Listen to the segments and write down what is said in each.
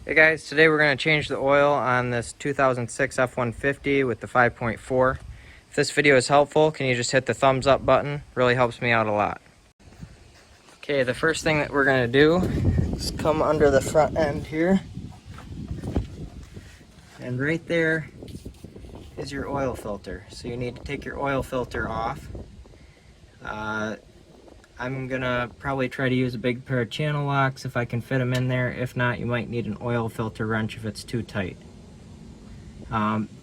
Hey guys, today we're going to change the oil on this 2006 F150 with the 5.4. If this video is helpful, can you just hit the thumbs up button? Really helps me out a lot. Okay, the first thing that we're going to do is come under the front end here. And right there is your oil filter. So you need to take your oil filter off. I'm gonna probably try to use a big pair of channel locks if I can fit them in there. If not, you might need an oil filter wrench if it's too tight.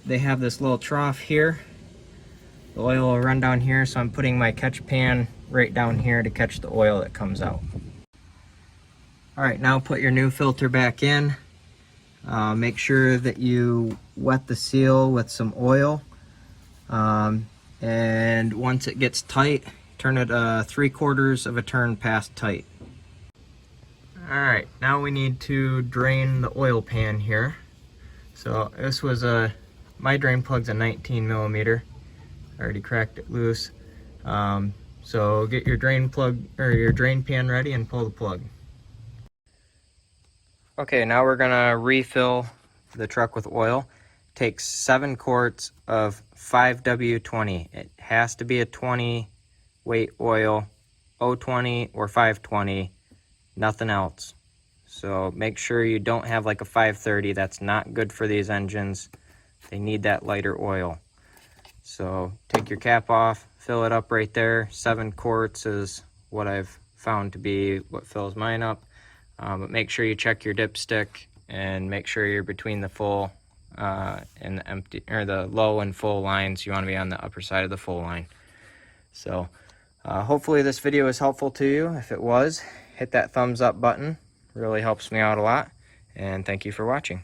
They have this little trough here. The oil will run down here, so I'm putting my catch pan right down here to catch the oil that comes out. Alright, now put your new filter back in. Make sure that you wet the seal with some oil. And once it gets tight, turn it 3/4 of a turn past tight. Alright, now we need to drain the oil pan here. So this was my drain plug's a 19mm. I already cracked it loose. So get your drain plug or your drain pan ready and pull the plug. Okay, now we're gonna refill the truck with oil. Takes 7 quarts of 5W20. It has to be a 20 weight oil, 020 or 520, nothing else. So make sure you don't have like a 530. That's not good for these engines. They need that lighter oil. So take your cap off, fill it up right there. 7 quarts is what I've found to be what fills mine up. But make sure you check your dipstick and make sure you're between the full and the empty, or the low and full lines. You want to be on the upper side of the full line. So hopefully this video is helpful to you. If it was, hit that thumbs up button. Really helps me out a lot. And thank you for watching.